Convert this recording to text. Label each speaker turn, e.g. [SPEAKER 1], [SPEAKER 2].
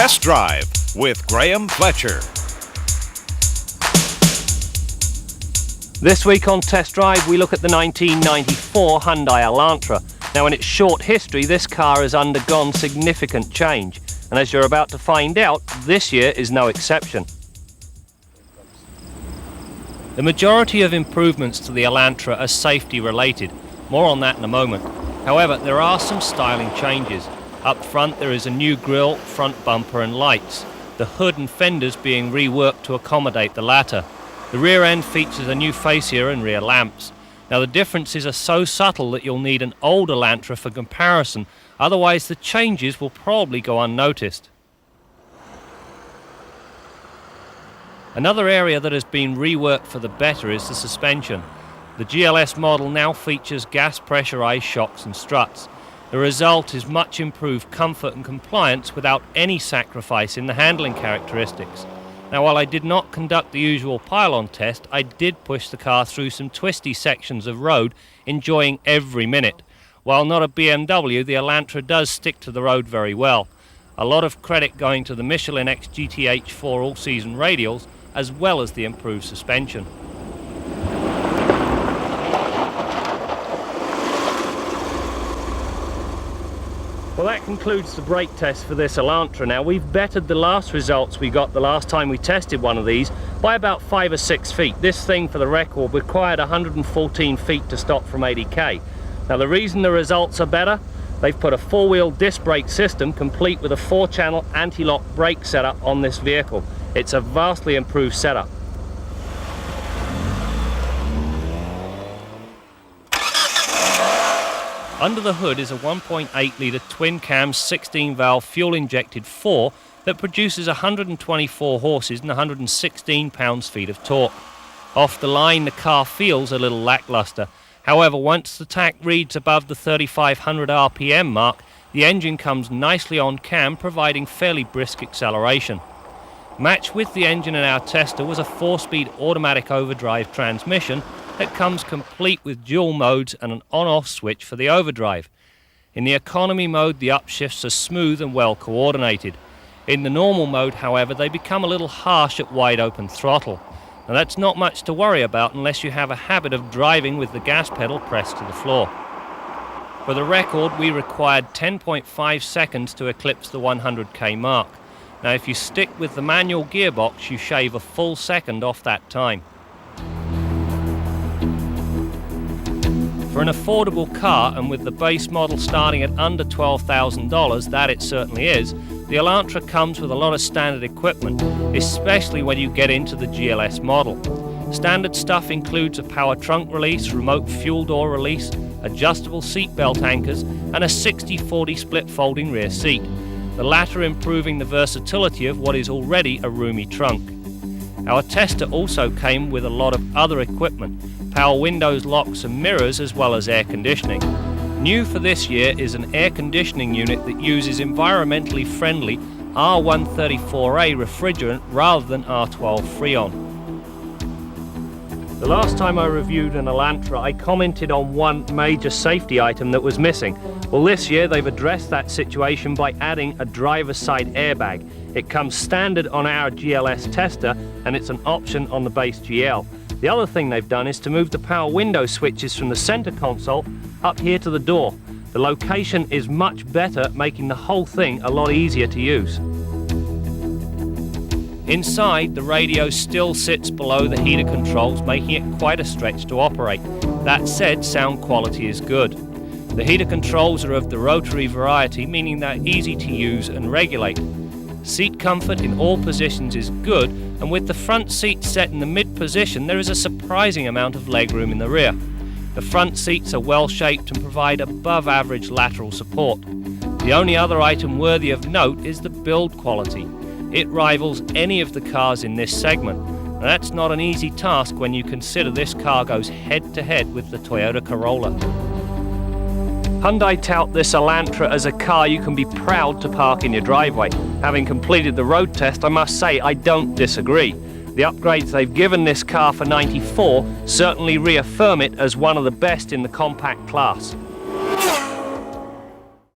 [SPEAKER 1] Test Drive with Graeme Fletcher.
[SPEAKER 2] This week on Test Drive, we look at the 1994 Hyundai Elantra. Now, in its short history, this car has undergone significant change. And as you're about to find out, this year is no exception. The majority of improvements to the Elantra are safety related. More on that in a moment. However, there are some styling changes. Up front, there is a new grille, front bumper and lights. The hood and fenders being reworked to accommodate the latter. The rear end features a new fascia and rear lamps. Now, the differences are so subtle that you'll need an old Elantra for comparison, otherwise the changes will probably go unnoticed. Another area that has been reworked for the better is the suspension. The GLS model now features gas pressurized shocks and struts. The result is much improved comfort and compliance without any sacrifice in the handling characteristics. Now, while I did not conduct the usual pylon test, I did push the car through some twisty sections of road, enjoying every minute. While not a BMW, the Elantra does stick to the road very well. A lot of credit going to the Michelin X GTH4 all-season radials, as well as the improved suspension. Well, that concludes the brake test for this Elantra. Now, we've bettered the last results we got the last time we tested one of these by about 5 or 6 feet. This thing, for the record, required 114 feet to stop from 80k. Now, the reason the results are better, they've put a 4-wheel disc brake system complete with a 4-channel anti-lock brake setup on this vehicle. It's a vastly improved setup. Under the hood is a 1.8 litre twin-cam 16-valve fuel-injected 4 that produces 124 horses and 116 pounds-feet of torque. Off the line, the car feels a little lackluster. However, once the tach reads above the 3,500 RPM mark, the engine comes nicely on cam, providing fairly brisk acceleration. Matched with the engine in our tester was a 4-speed automatic overdrive transmission that comes complete with dual modes and an on-off switch for the overdrive. In the economy mode, the upshifts are smooth and well coordinated. In the normal mode, however, they become a little harsh at wide open throttle. Now, that's not much to worry about unless you have a habit of driving with the gas pedal pressed to the floor. For the record, we required 10.5 seconds to eclipse the 100k mark. Now, if you stick with the manual gearbox, you shave a full second off that time. For an affordable car, and with the base model starting at under $12,000, that it certainly is, the Elantra comes with a lot of standard equipment, especially when you get into the GLS model. Standard stuff includes a power trunk release, remote fuel door release, adjustable seat belt anchors, and a 60-40 split folding rear seat, the latter improving the versatility of what is already a roomy trunk. Our tester also came with a lot of other equipment, power windows, locks and mirrors, as well as air conditioning. New for this year is an air conditioning unit that uses environmentally friendly R134A refrigerant rather than R12 Freon. The last time I reviewed an Elantra, I commented on one major safety item that was missing. Well, this year they've addressed that situation by adding a driver's side airbag. It comes standard on our GLS tester, and it's an option on the base GL. The other thing they've done is to move the power window switches from the center console up here to the door. The location is much better, making the whole thing a lot easier to use. Inside, the radio still sits below the heater controls, making it quite a stretch to operate. That said, sound quality is good. The heater controls are of the rotary variety, meaning they're easy to use and regulate. Seat comfort in all positions is good, and with the front seat set in the mid position, there is a surprising amount of legroom in the rear. The front seats are well shaped and provide above average lateral support. The only other item worthy of note is the build quality. It rivals any of the cars in this segment. Now, that's not an easy task when you consider this car goes head to head with the Toyota Corolla. Hyundai tout this Elantra as a car you can be proud to park in your driveway. Having completed the road test, I must say I don't disagree. The upgrades they've given this car for '94 certainly reaffirm it as one of the best in the compact class.